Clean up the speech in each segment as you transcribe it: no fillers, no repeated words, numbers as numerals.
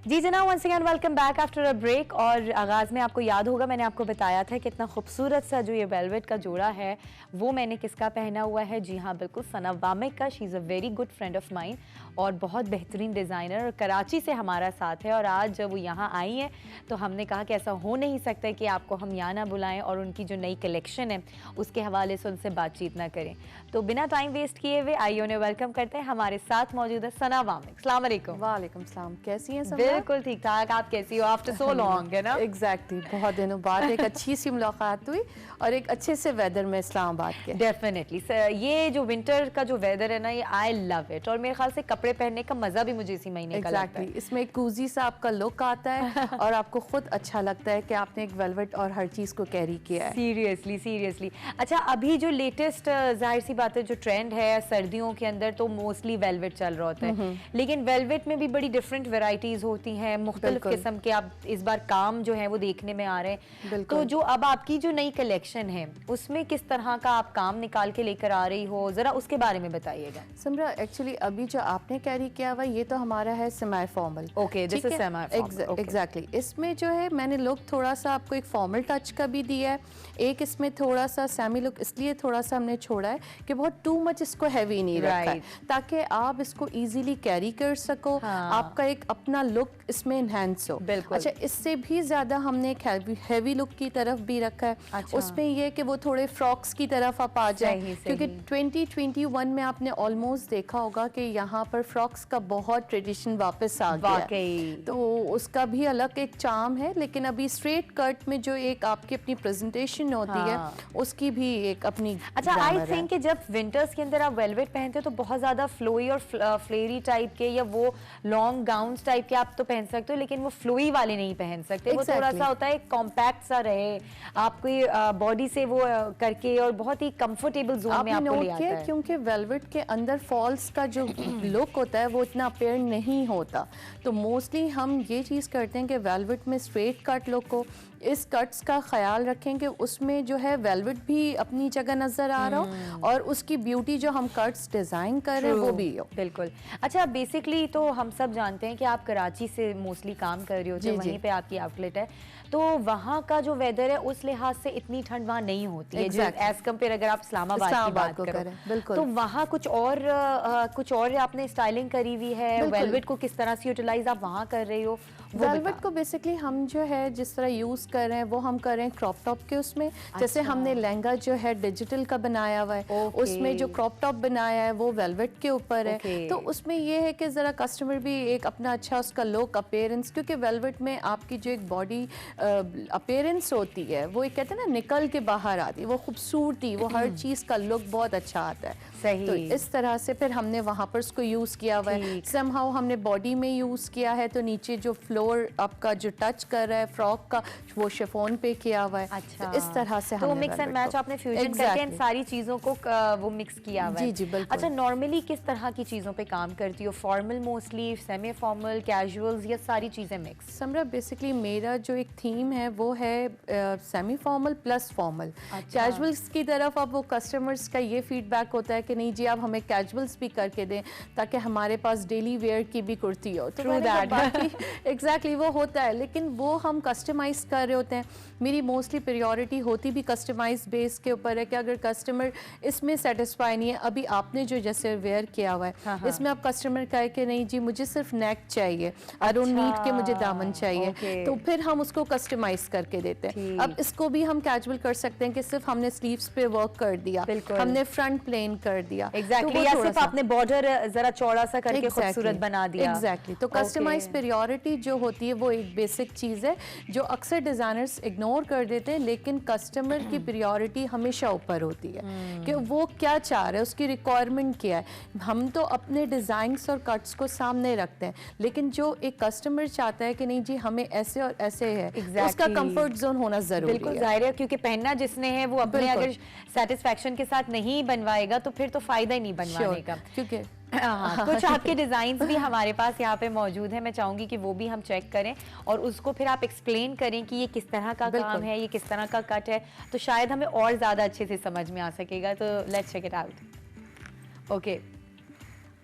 जी जनाब, once again welcome back after a break. और आगाज़ में आपको याद होगा मैंने आपको बताया था कि इतना खूबसूरत सा जो ये वेलवेट का जोड़ा है वो मैंने किसका पहना हुआ है। जी हाँ, बिल्कुल सना वामिक का। She is a very good friend of mine और बहुत बेहतरीन डिज़ाइनर, और कराची से हमारा साथ है। और आज जब वो यहाँ आई हैं तो हमने कहा कि ऐसा हो नहीं सकता कि आपको हम यहाँ ना बुलाएं और उनकी जो नई कलेक्शन है उसके हवाले से उनसे बातचीत ना करें। तो बिना टाइम वेस्ट किए हुए आइए उन्हें वेलकम करते हैं। हमारे साथ मौजूद है सना वामिक। अस्सलाम वालेकुम। वालेकुम सलाम, कैसी हैं सब? बिल्कुल ठीक ठाक, आप कैसी हो? आफ्टर सो लॉन्ग, है ना? एग्जैक्टली, बहुत दिनों बाद एक अच्छी सी मुलाकात हुई और एक अच्छे से वेदर में इस्लामाबाद के। डेफिनेटली सर, ये जो विंटर का जो वेदर है ना, ये आई लव इट। और मेरे ख्याल से कपड़े पहनने का मजा भी मुझे इसी महीने का लगता है। इसमें एक कूजी सा आपका लुक आता है और आपको खुद अच्छा लगता है कि आपने एक वेलवेट और हर चीज को कैरी किया है। Seriously seriously. अच्छा, अभी जो लेटेस्ट जाहिर सी बात है जो ट्रेंड है सर्दियों के अंदर तो मोस्टली वेलवेट चल रहा होता है, लेकिन वेलवेट में भी बड़ी डिफरेंट वेराइटीज होती हैं, मुख्तलिफ किस्म के आप इस बार काम जो है वो देखने में आ रहे हैं। तो जो अब आपकी जो नई कलेक्शन है उसमें किस तरह का आप काम निकाल के लेकर आ रही हो, जरा उसके बारे में बताइएगा। समरा, एक्चुअली अभी जो आपने कैरी किया हुआ ये तो हमारा है semi formal. Okay, this is semi formal. Exactly, इसमें जो है मैंने लुक थोड़ा सा आपको एक फॉर्मल टच का भी दिया है, एक इसमें थोड़ा सा सेमी लुक इसलिए थोड़ा सा हमने छोड़ा है कि बहुत टू मच इसको हैवी नहीं रखा है ताकि आप इसको इजीली कैरी कर सको। आपका एक अपना लुक इसमें इनहैंस हो। अच्छा, इससे भी ज्यादा हमने एक हैवी लुक की तरफ भी रखा है। अच्छा। उसमें ये कि वो थोड़े फ्रॉक्स की तरफ आप आ जाए, क्योंकि 2021 में आपने ऑलमोस्ट देखा होगा कि यहाँ पर फ्रॉक्स का बहुत ट्रेडिशन वापस आ गया, तो उसका भी अलग एक चार्म है। लेकिन अभी स्ट्रेट कट में जो एक आपकी अपनी प्रेजेंटेशन होती है उसकी भी एक अपनी। अच्छा, आई थिंक कि जब विंटर्स के अंदर आप वेलवेट पहनते हो तो बहुत ज्यादा फ्लोई और फ्लेरी टाइप के या वो लॉन्ग गाउन्स टाइप के आप तो पहन सकते हो, लेकिन वो फ्लोई वाले नहीं पहन सकते। वो थोड़ा सा होता है कॉम्पैक्ट सा रहे आपकी बॉडी से वो करके, और बहुत ही कंफर्टेबल जोन में आपको ले आता है। क्योंकि वेलवेट के अंदर फॉल्स का जो लुक होता है वो इतना अपेयर नहीं होता, तो मोस्टली हम ये चीज़ करते हैं कि वेलवेट में स्ट्रेट कट लुक हो। इस कट्स का ख्याल रखें कि उसमें जो है वेलवेट भी अपनी जगह नजर आ रहा हो और उसकी ब्यूटी जो हम कट्स डिजाइन कर रहे हैं वो भी हो। बिल्कुल। अच्छा, बेसिकली तो हम सब जानते हैं कि आप कराची से मोस्टली काम कर रहे होते हैं, वहीं पे आपकी आउटलेट है, तो वहाँ का जो वेदर है उस लिहाज से इतनी ठंड वहाँ नहीं होती है एज कम्पेयर अगर आप इस्लामाबाद की बात करें। बिल्कुल। तो वहाँ कुछ और आपने स्टाइलिंग करी हुई है, वेलवेट को किस तरह से यूटिलाइज आप वहाँ कर रही हो? वेलवेट को बेसिकली हम जो है जिस तरह यूज कर रहे हैं वो हम कर रहे हैं क्रॉप टॉप के उसमें। अच्छा। जैसे हमने लहंगा जो है डिजिटल का बनाया हुआ है, उसमें जो क्रॉप टॉप बनाया है वो वेलवेट के ऊपर है। तो उसमें ये है कि जरा कस्टमर भी एक अपना अच्छा उसका लुक अपीयरेंस, क्योंकि वेलवेट में आपकी जो एक बॉडी अपीयरेंस होती है वो एक कहते हैं ना निकल के बाहर आती है, वो खूबसूरती, वो हर चीज का लुक बहुत अच्छा आता है। सही। तो इस तरह से फिर हमने वहां पर उसको यूज किया हुआ है। समहाउ हमने बॉडी में यूज किया है, तो नीचे जो फ्लोर आपका जो टच कर रहा है फ्रॉक का वो शिफॉन पे किया हुआ है। अच्छा। तो इस तरह से तो मिक्स एंड मैच आपने फ्यूजन करके इन सारी चीजों को वो मिक्स किया हुआ है। जी बिल्कुल। अच्छा, नॉर्मली किस तरह की चीजों पे काम करती हो? Formal mostly, semi formal, casuals, या सारी चीजें मिक्स? समरा, बेसिकली मेरा जो एक थीम है वो है semi formal plus formal. Casuals की तरफ अब वो कस्टमर्स का ये फीडबैक होता है कि नहीं जी आप हमें कैजुअल्स भी करके दें ताकि हमारे पास डेली वेयर की भी कुर्ती हो। तो एग्जैक्टली वो होता है, लेकिन वो हम कस्टमाइज कर रहे होते हैं। मेरी मोस्टली प्रायोरिटी होती भी कस्टमाइज बेस के ऊपर है कि अगर कस्टमर इसमें सेटिस्फाई नहीं है, अभी आपने जो जैसे वेयर किया हुआ है इसमें आप कस्टमर कहे कि नहीं जी मुझे सिर्फ नेक चाहिए, आई डोंट नीड के मुझे दामन चाहिए, तो फिर हम उसको कस्टमाइज करके देते हैं। अब इसको भी हम कैजुअल कर सकते हैं कि सिर्फ हमने स्लीव्स पे वर्क कर दिया, हमने फ्रंट प्लेन कर दिया, एग्जैक्टली, या सिर्फ आपने बॉर्डर जरा चौड़ा सा करके खूबसूरत बना दिया। एग्जैक्टली। तो कस्टमाइज प्रायोरिटी जो होती है वो एक बेसिक चीज है जो अक्सर डिजाइनर्स इग्नोर कर देते हैं, लेकिन कस्टमर की प्रायोरिटी हमेशा ऊपर होती है कि वो क्या चाह रहा है, उसकी रिक्वायरमेंट क्या है। हम तो अपने डिजाइन्स और कट्स को सामने रखते हैं, लेकिन जो एक कस्टमर चाहता है कि नहीं जी हमें ऐसे और ऐसे है, उसका कंफर्ट जोन होना जरूरी है। बिल्कुल जाहिर है, क्योंकि पहनना जिसने है वो अपने अगर सेटिस्फैक्शन के साथ नहीं बनवाएगा तो फिर तो फायदा ही नहीं बनवाने का। क्योंकि कुछ आपके डिजाइन्स भी हमारे पास यहाँ पे मौजूद है, मैं चाहूंगी कि वो भी हम चेक करें और उसको फिर आप एक्सप्लेन करें कि ये किस तरह का काम है, ये किस तरह का कट है, तो शायद हमें और ज्यादा अच्छे से समझ में आ सकेगा। तो let's check it out. Okay,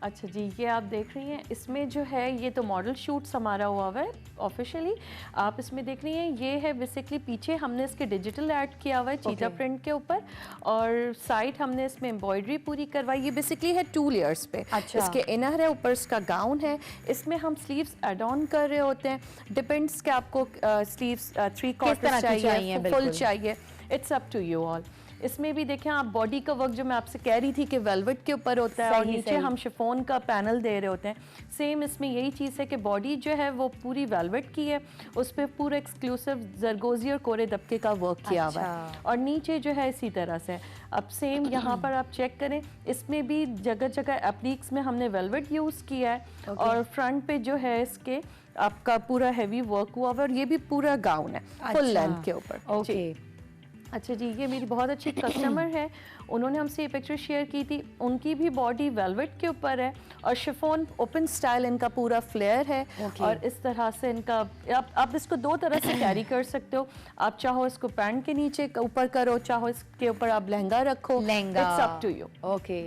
अच्छा जी, ये आप देख रही हैं, इसमें जो है ये तो मॉडल शूट्स हमारा हुआ है ऑफिशियली। आप इसमें देख रही हैं, ये है बेसिकली पीछे हमने इसके डिजिटल ऐड किया हुआ है चीता प्रिंट के ऊपर, और साइड हमने इसमें एम्ब्रॉयडरी पूरी करवाई। ये बेसिकली है 2 लेयर्स पे। अच्छा। इसके इनर है, ऊपर इसका गाउन है। इसमें हम स्लीव्स एड ऑन कर रहे होते हैं, डिपेंड्स कि आपको स्लीव्स 3/4 चाहिए, फुल चाहिए, it's up to you all. इसमें भी देखें आप, बॉडी का वर्क जो मैं आपसे कह रही थी कि वेलवेट के ऊपर होता है और नीचे हम शिफॉन का पैनल दे रहे होते हैं, सेम इसमें यही चीज़ है कि बॉडी जो है वो पूरी वेलवेट की है, उस पर पूरा एक्सक्लूसिव जरगोजी और कोरे दबके का वर्क किया हुआ है, और नीचे जो है इसी तरह से। अब सेम यहाँ पर आप चेक करें, इसमें भी जगह जगह एप्लीक्स में हमने वेलवेट यूज़ किया है, और फ्रंट पे जो है इसके आपका पूरा हैवी वर्क हुआ हुआ, और ये भी पूरा गाउन है फुल लेंथ के ऊपर। अच्छा जी, ये मेरी बहुत अच्छी कस्टमर है, उन्होंने हमसे ये पिक्चर शेयर की थी। उनकी भी बॉडी वेलवेट के ऊपर है और शिफॉन ओपन स्टाइल इनका पूरा फ्लेयर है, और इस तरह से इनका आप इसको 2 तरह से कैरी कर सकते हो। आप चाहो इसको पैंट के नीचे ऊपर करो, चाहो इसके ऊपर आप लहंगा रखो, it's up to you. Okay.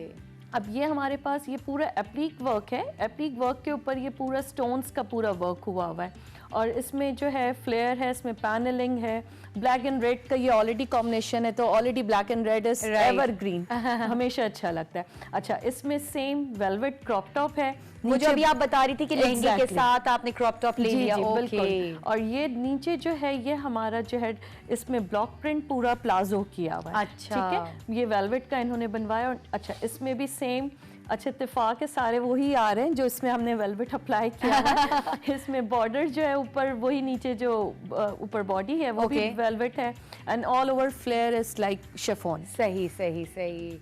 अब ये हमारे पास ये पूरा एप्लीक वर्क है, एप्लीक वर्क के ऊपर ये पूरा स्टोन्स का पूरा वर्क हुआ हुआ है, और इसमें जो है फ्लेयर है, इसमें पैनलिंग है, ब्लैक एंड रेड का ये ऑलरेडी कॉम्बिनेशन है, तो already black and red is evergreen, हमेशा अच्छा लगता है। अच्छा, इसमें सेम वेलवेट क्रॉप टॉप है, वो जो अभी आप बता रही थी कि लहंगे के साथ आपने क्रॉप टॉप ले लिया। बिल्कुल। और ये नीचे जो है ये हमारा जो है इसमें ब्लॉक प्रिंट पूरा प्लाजो किया हुआ है। अच्छा। ठीक है, ये वेलवेट का इन्होंने बनवाया। और अच्छा, इसमें भी सेम, अच्छा इत्तेफाक है सारे वही आ रहे हैं जो इसमें हमने वेलवेट अप्लाई किया है। इसमें बॉर्डर जो है ऊपर वही, नीचे जो ऊपर बॉडी है वो भी वेलवेट है, and all over flare is like chiffon. सही सही सही।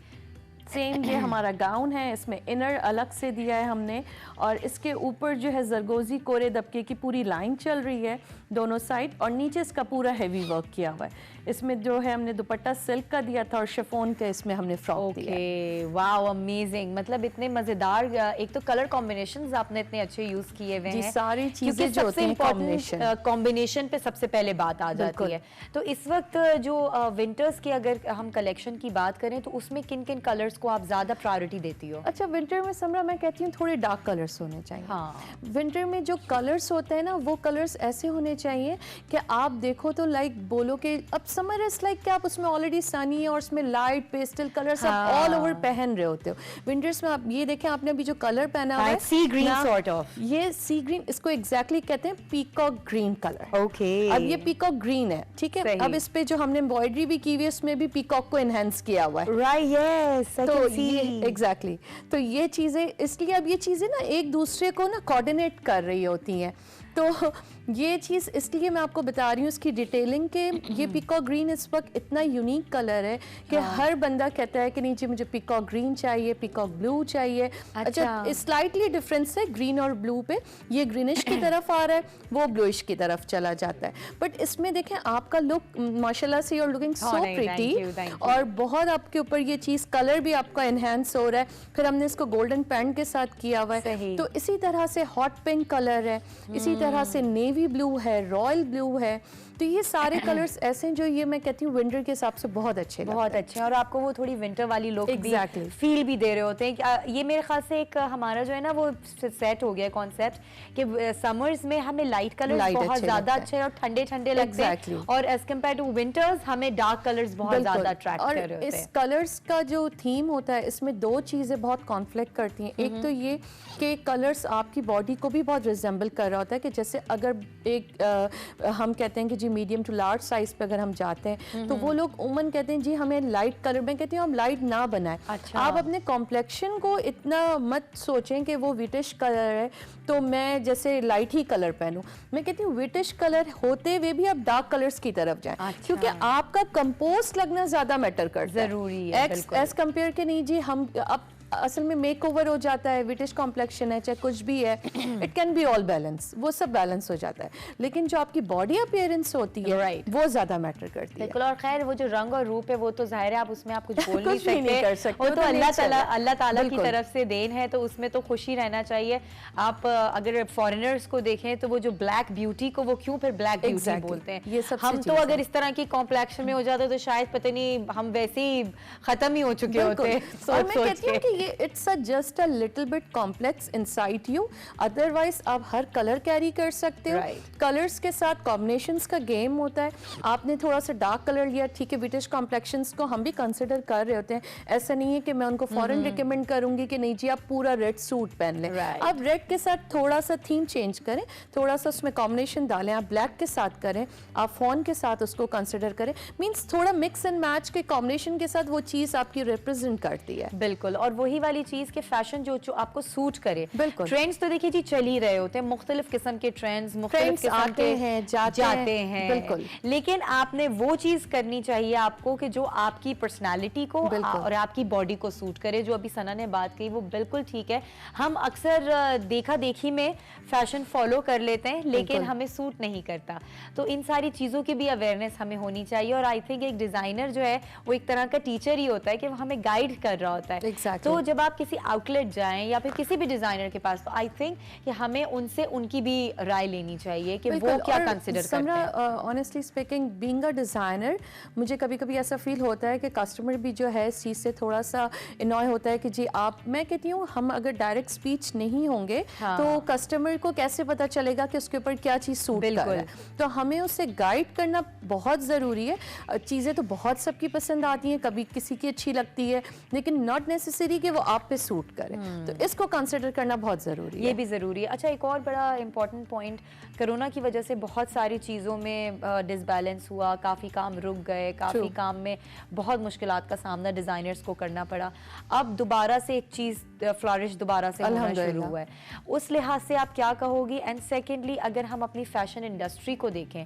सेम ये हमारा गाउन है, इसमें इनर अलग से दिया है हमने, और इसके ऊपर जो है जरगोजी कोरे दबके की पूरी लाइन चल रही है दोनों साइड, और नीचे इसका पूरा हैवी वर्क किया हुआ है। इसमें जो है हमने दुपट्टा सिल्क का दिया था और शिफॉन का इसमें हमने फ्रॉक दिया। Okay, wow, amazing. मतलब इतने मजेदार, एक तो कलर कॉम्बिनेशंस आपने इतने अच्छे यूज किए हुए हैं, सारी चीजें जो होती हैं कॉम्बिनेशन पे सबसे पहले बात आ जाती है। तो इस वक्त जो विंटर्स की अगर हम कलेक्शन की बात करें तो उसमें किन किन कलर्स को आप ज्यादा प्रायोरिटी देती हो? अच्छा, विंटर में समरा मैं कहती हूँ थोड़े डार्क कलर्स होने चाहिए। हाँ। विंटर में जो कलर्स होते हैं ना, वो कलर्स ऐसे होने चाहिए कि आप देखो तो लाइक बोलो कि अब समर इज लाइक कि आप उसमें ऑलरेडी सनी है और उसमें लाइट पेस्टल कलर्स आप ऑल ओवर पहन रहे होते हो। विंटर्स में आप ये देखें, आपने अभी जो कलर पहना हुआ है सी ग्रीन सॉर्ट ऑफ, ये सी ग्रीन, इसको एग्जैक्टली कहते हैं पीकॉक ग्रीन कलर। ओके। अब ये पीकॉक ग्रीन है, ठीक है। अब इस पे जो हमने एम्ब्रॉयडरी भी की हुई है उसमें भी पीकॉक को एनहांस किया हुआ है। Right, yes, I can see. Exactly. तो ये चीजें, इसलिए अब ये चीजें ना एक दूसरे को ना कोऑर्डिनेट कर रही होती हैं, तो ये चीज़ इसलिए मैं आपको बता रही हूँ इसकी डिटेलिंग के ये पीकॉक ग्रीन इस वक्त इतना यूनिक कलर है कि हर बंदा कहता है कि नीचे मुझे पीकॉक ग्रीन चाहिए, पीकॉक ब्लू चाहिए। अच्छा, स्लाइटली डिफरेंस है ग्रीन और ब्लू पे, ये ग्रीनिश की तरफ आ रहा है, वो ब्लूइश की तरफ चला जाता है। बट इसमें देखें आपका लुक माशाल्लाह से, you are looking so pretty, और बहुत आपके ऊपर ये चीज़ कलर भी आपका एनहांस हो रहा है। फिर हमने इसको गोल्डन पैंट के साथ किया हुआ है, तो इसी तरह से हॉट पिंक कलर है, इसी तरह से नेवी ब्लू है, रॉयल ब्लू है। तो ये सारे कलर्स ऐसे हैं जो ये मैं कहती हूँ विंटर के हिसाब से बहुत अच्छे हैं और आपको वो थोड़ी विंटर वाली लुक भी फील भी दे रहे होते हैं। ये मेरे ख्याल से एक हमारा जो है ना वो सेट हो गया कॉन्सेप्ट कि समर्स में हमें लाइट कलर्स बहुत ज्यादा अच्छे और ठंडे ठंडे लगते हैं, और एज कम्पेयर टू विंटर्स हमें डार्क कलर्स बहुत ज्यादा अट्रैक्ट कर रहे होते हैं। इस कलर्स का जो थीम होता है इसमें दो चीजें बहुत कॉन्फ्लिक्ट करती हैं। एक तो ये कि कलर्स आपकी बॉडी को भी बहुत रिजेंबल कर रहा होता है कि जैसे अगर एक हम कहते हैं कि जी मीडियम टू लार्ज साइज पे अगर हम जाते हैं तो वो लोग उमन कहते हैं जी हमें लाइट कलर, मैं कहती हूँ हम लाइट ना बनाएं। अच्छा। आप अपने कॉम्प्लेक्शन को इतना मत सोचें कि वो विटिश कलर है तो मैं जैसे लाइट ही कलर पहनूं। मैं कहती हूँ विटिश कलर होते हुए भी आप डार्क कलर्स की तरफ जाएं। अच्छा। क्योंकि आपका कंपोस्ट लगना ज्यादा मैटर करता है, जरूरी है एज कंपेयर के नहीं जी हम अब असल में मेक ओवर हो जाता है, विटिश कॉम्प्लेक्शन है चाहे कुछ भी है, it can be all balance, वो सब बैलेंस हो जाता है, लेकिन जो आपकी बॉडी अपीयरेंस होती है वो ज्यादा मैटर करती है। और खैर वो जो रंग और रूप है वो तो जाहिर है आप उसमें आप कुछ बोल नहीं कर सकते, वो तो अल्लाह ताला की तरफ से देन है, तो उसमें तो खुशी रहना चाहिए। आप अगर फॉरेनर्स को देखें तो वो जो ब्लैक ब्यूटी को वो क्यों फिर ब्लैक ब्यूटी बोलते हैं, ये सब हम तो अगर इस तरह की कॉम्प्लेक्शन में हो जाते तो शायद पता नहीं हम वैसे ही खत्म ही हो चुके होते। और मैं कहती हूँ कि कि it's just a little bit complex inside you, otherwise आप हर कलर कैरी कर सकते हो। कलर्स के साथ कॉम्बिनेशंस का गेम होता है। आपने थोड़ा सा डार्क कलर लिया, ठीक है, ब्रिटिश कॉम्प्लेक्शंस को हम भी कंसिडर कर रहे होते हैं। ऐसा नहीं है कि मैं उनको फॉरन रिकमेंड करूंगी कि नहीं जी आप पूरा रेड सूट पहन लें। आप रेड के साथ थोड़ा सा थीम चेंज करें, थोड़ा सा उसमें कॉम्बिनेशन डालें, आप ब्लैक के साथ करें, आप फॉन के साथ उसको कंसिडर करें। मींस थोड़ा मिक्स एंड मैच के कॉम्बिनेशन के साथ वो चीज़ आपकी रिप्रेजेंट करती है। बिल्कुल, और वही वाली चीज़ के फैशन जो आपको सूट करे। बिल्कुल, ट्रेंड्स तो देखिए जी चल ही रहे होते हैं, मुख्तलिफ किस्म के ट्रेंड्स मुख्तलिफ किस्म आते हैं जाते हैं। बिल्कुल, लेकिन आपने वो चीज़ करनी चाहिए आपको कि जो आपकी पर्सनालिटी को और आपकी बॉडी को सूट करे। जो अभी सना ने बात कही वो बिल्कुल ठीक है। हम अक्सर देखा देखी में फैशन फॉलो कर लेते हैं लेकिन हमें सूट नहीं करता, तो इन सारी चीज़ों की भी अवेयरनेस हमें होनी चाहिए। और आई थिंक एक डिज़ाइनर जो है वो एक तरह का टीचर ही होता है कि वो हमें गाइड कर रहा होता है। तो जब आप किसी आउटलेट जाएं या फिर किसी भी डिज़ाइनर के पास, तो आई थिंक कि हमें उनसे उनकी भी राय लेनी चाहिए कि वो क्या कंसिडर करते हैं। Honestly speaking, being a designer, मुझे कभी कभी ऐसा फील होता है कि कस्टमर भी जो है इस चीज़ से थोड़ा सा इनॉय होता है कि जी आप, मैं कहती हूँ हम अगर डायरेक्ट स्पीच नहीं होंगे तो कस्टमर को कैसे पता चलेगा कि उसके ऊपर क्या चीज़ सूट कर रहा है। तो हमें उसे गाइड करना बहुत ज़रूरी है। चीज़ें तो बहुत सबकी पसंद आती हैं, कभी किसी की अच्छी लगती है, लेकिन नॉट नेसेसरी कि वो आप पे सूट करे। तो इसको कंसिडर करना बहुत ज़रूरी है। ये भी ज़रूरी है। अच्छा, एक और बड़ा इंपॉर्टेंट पॉइंट, कोरोना की वजह से बहुत सारी चीज़ों में डिसबैलेंस हुआ, काफ़ी काम रुक गए, काफ़ी काम में बहुत मुश्किलात का सामना डिज़ाइनर्स को करना पड़ा। अब दोबारा से एक चीज़ फ्लरिश दोबारा से होना शुरू हुआ है, उस लिहाज से आप क्या कहोगी? एंड सेकेंडली, अगर हम अपनी फैशन इंडस्ट्री को देखें,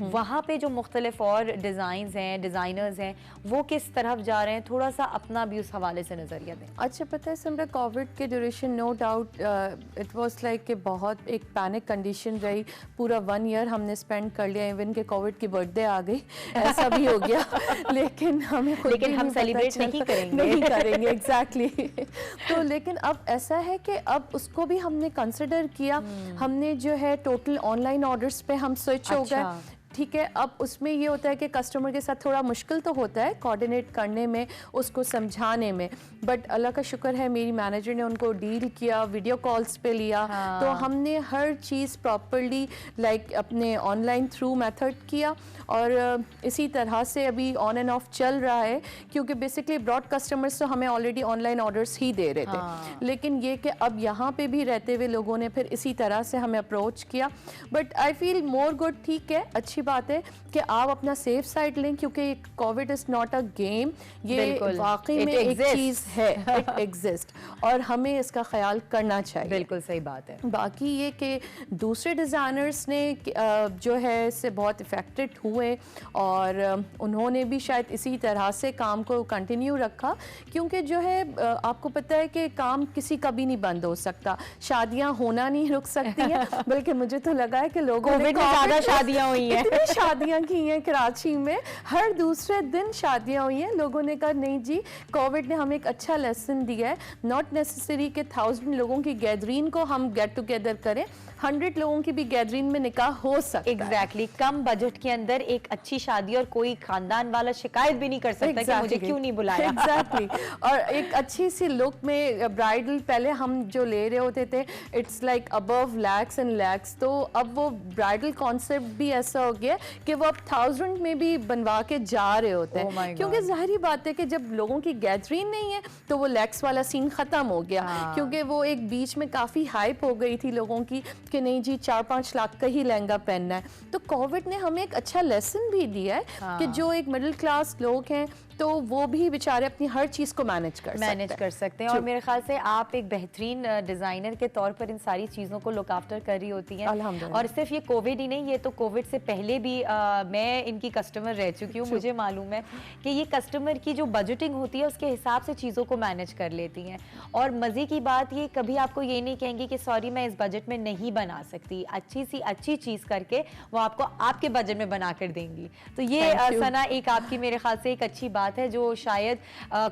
वहाँ पे जो मुख्तलिफ और डिज़ाइंस हैं, डिज़ाइनर्स हैं, वो किस तरफ जा रहे हैं, थोड़ा सा अपना भी उस हवाले से नज़रिया दें। अच्छा, पता है सिमरा, कोविड के duration no doubt it was like कि बहुत एक पैनिक कंडीशन रही। पूरा 1 ईयर हमने स्पेंड कर लिया, इवन के कोविड की बर्थडे आ गई, ऐसा भी हो गया। लेकिन हम सेलिब्रेट नहीं करेंगे एग्जैक्टली। तो लेकिन अब ऐसा है कि अब उसको भी हमने कंसिडर किया। हमने जो है टोटल ऑनलाइन ऑर्डर्स पे हम स्विच हो गए। ठीक है, अब उसमें ये होता है कि कस्टमर के साथ थोड़ा मुश्किल तो होता है कोऑर्डिनेट करने में, उसको समझाने में, बट अल्लाह का शुक्र है मेरी मैनेजर ने उनको डील किया, वीडियो कॉल्स पे लिया। तो हमने हर चीज़ प्रॉपर्ली लाइक अपने ऑनलाइन थ्रू मेथड किया और इसी तरह से अभी ऑन एंड ऑफ चल रहा है, क्योंकि बेसिकली ब्रॉड कस्टमर्स तो हमें ऑलरेडी ऑनलाइन ऑर्डर्स ही दे रहे थे। लेकिन ये कि अब यहाँ पे भी रहते हुए लोगों ने फिर इसी तरह से हमें अप्रोच किया। But I feel more good, ठीक है, अच्छी बात है कि आप अपना सेफ साइड लें, क्योंकि Covid is not a game, ये वाकई में एक चीज़ है, इट एग्जिस्ट और हमें इसका ख्याल करना चाहिए। बिल्कुल सही बात है। बाकी ये कि दूसरे डिज़ाइनर्स ने जो है इससे बहुत इफेक्टेड हुए और उन्होंने भी शायद इसी तरह से काम को कंटिन्यू रखा, क्योंकि जो है आपको पता है कि काम किसी का भी नहीं बंद हो सकता, शादियां होना नहीं रुक सकती हैं। बल्कि मुझे तो लगा है कि लोगों ने ज़्यादा शादियां हुई हैं, शादियां की हैं कराची में, हर दूसरे दिन शादियां हुई हैं। लोगों ने कहा नहीं जी, कोविड ने हमें एक अच्छा लेसन दिया है, नॉट नेसेसरी कि 1000 लोगों की गैदरिंग को हम गेट टुगेदर करें, 100 लोगों की भी गैदरिंग में निकाह हो सकता है। एग्जैक्टली, कम बजट के अंदर एक अच्छी शादी और कोई खानदान वाला शिकायत भी नहीं कर सकता कि मुझे क्यों नहीं बुलाया। एग्जैक्टली और एक अच्छी सी लुक में ब्राइडल पहले हम जो ले रहे होते थे it's like above lakhs and lakhs, तो अब वो ब्राइडल कॉन्सेप्ट भी ऐसा हो गया कि वो अब 1000 में भी बनवा के जा रहे होते हैं। क्योंकि जाहिर बात है कि जब लोगों की गैदरिंग नहीं है तो वो लैक्स वाला सीन खत्म हो गया। क्योंकि वो एक बीच में काफ़ी हाइप हो गई थी लोगों की कि नहीं जी 4-5 लाख का ही लहंगा पहनना है। तो कोविड ने हमें एक अच्छा लेसन भी दिया है कि जो एक मिडिल क्लास लोग हैं तो वो भी बेचारे अपनी हर चीज़ को मैनेज कर सकते हैं। और मेरे ख्याल से आप एक बेहतरीन डिज़ाइनर के तौर पर इन सारी चीज़ों को लुक आफ्टर कर रही होती हैं। और सिर्फ ये कोविड ही नहीं, ये तो कोविड से पहले भी मैं इनकी कस्टमर रह चुकी हूँ। मुझे मालूम है कि ये कस्टमर की जो बजटिंग होती है उसके हिसाब से चीज़ों को मैनेज कर लेती हैं। और मज़े की बात ये, कभी आपको ये नहीं कहेंगी कि सॉरी मैं इस बजट में नहीं बना सकती, अच्छी सी अच्छी चीज़ करके वो आपको आपके बजट में बना कर देंगी। तो ये सना एक आपकी मेरे ख्याल से एक अच्छी बात बात है जो शायद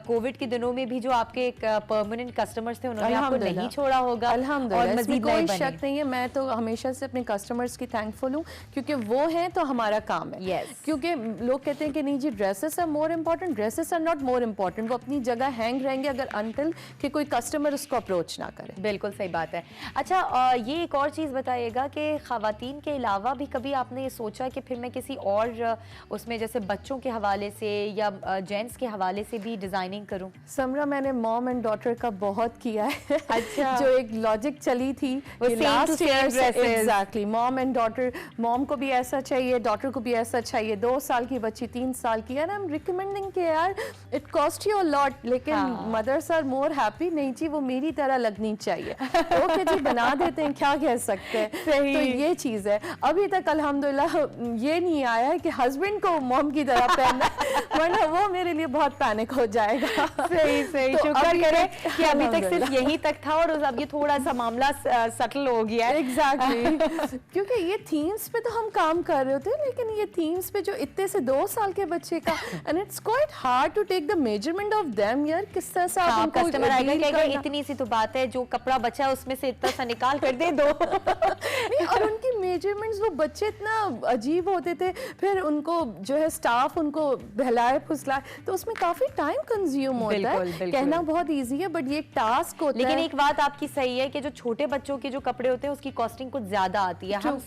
कोविड के दिनों में भी जो आपके परमानेंट कस्टमर्स थे उन्होंने आपको नहीं छोड़ा होगा और मजीद कोई शक नहीं है। मैं तो हमेशा से अपने कस्टमर्स की थैंकफुल हूँ क्योंकि वो हैं तो हमारा काम है। yes. क्योंकि लोग कहते हैं कि नहीं जी dresses are more important, dresses are not more important. वो अपनी जगह हैंग रहेंगे अगर अनटिल कि कोई कस्टमर उसको अप्रोच ना करे। बिल्कुल सही बात है। अच्छा ये एक और चीज़ बताइएगा कि ख़वातीन के अलावा भी कभी आपने ये सोचा कि फिर मैं किसी और उसमें जैसे बच्चों के हवाले से या जेंट्स के हवाले से भी डिज़ाइनिंग करूं? समरा मैंने मॉम एंड डॉटर का बहुत किया है। अच्छा। जो एक लॉजिक चली थी last year exactly mom and daughter, mom को भी ऐसा चाहिए, डॉटर को भी ऐसा चाहिए। 2 साल की बच्ची 3 साल की, एंड आई एम रिकमेंडिंग कि यार it cost you a lot, लेकिन मदर्स आर मोर हैप्पी। नहीं जी वो मेरी तरह लगनी चाहिए। ओके जी बना देते हैं, क्या कह सकते हैं। तो ये चीज़ है। अभी तक अल्हम्दुलिल्लाह ये नहीं आया है कि हस्बैंड को मॉम की तरह पहनना, वरना वो मेरे लिए बहुत पैनिक हो जाएगा। सही तो शुक्र करें कि अभी तक सिर्फ यही तक था और अब ये थोड़ा सा मामला सटल हो गया है। एग्जैक्टली क्योंकि ये थीम्स पे तो हम काम कर रहे होते हैं, लेकिन ये थीम्स पे जो इतने से 2 साल के बच्चे का, and it's quite hard to take the measurement of them यार। किस तरह से आप उनको कस्टमर आएगा कहेगा इतनी सी तो बात है, जो कपड़ा बचा है उसमें से इतना सा निकाल कर दे दो। नहीं, और उनकी मेजरमेंट्स वो बच्चे इतना अजीब होते थे, फिर उनको जो है स्टाफ उनको बहलाए फुसलाए, तो उसमें काफी टाइम कंज्यूम होता है। कहना बहुत इजी है बट ये टास्क होता है। लेकिन एक बात आपकी सही है कि जो छोटे बच्चों के जो कपड़े होते हैं उसकी कॉस्टिंग कुछ ज्यादा आती है। हम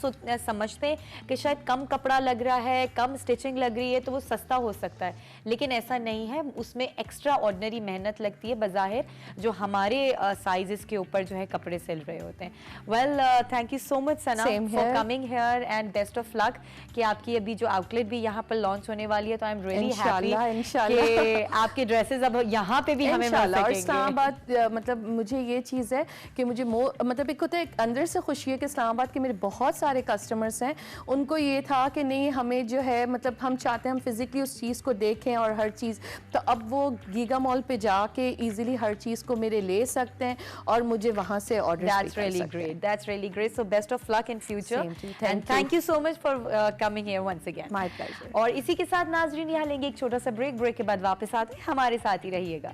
समझते हैं कि शायद कम कपड़ा लग रहा है, कम स्टिचिंग लग रही है तो वो सस्ता हो सकता है, लेकिन ऐसा नहीं है। उसमें एक्स्ट्रा ऑर्डिनरी मेहनत लगती है बज़ाहिर, जो हमारे साइजेस के ऊपर जो है कपड़े सिल रहे होते हैं। Well thank you so much Sana for coming here and best of luck कि आपकी अभी जो आउटलेट भी यहाँ पर लॉन्च होने वाली है, तो आई एम रियली हैप्पी कि आपके ड्रेसेस अब यहाँ पे भी हमें मिल सकेंगे। और इस्लामाबाद मतलब मुझे ये चीज़ है कि मुझे मतलब एक होता है अंदर से खुशी है कि इस्लामाबाद के मेरे बहुत सारे कस्टमर्स हैं, उनको ये था कि नहीं हमें जो है मतलब हम चाहते हैं हम फिजिकली उस चीज़ को देखें और हर चीज़, तो अब वो गीगा मॉल पे जाके इजीली हर चीज़ को मेरे ले सकते हैं और मुझे वहाँ से ऑर्डर कर सकते हैं। That's really great. So best of luck in future. And thank you so much for coming here once again. My pleasure. और इसी के साथ नाज़रीन यहाँ लेंगे एक छोटा सा ब्रेक के बाद वापस आते हैं, हमारे साथ ही रहिएगा।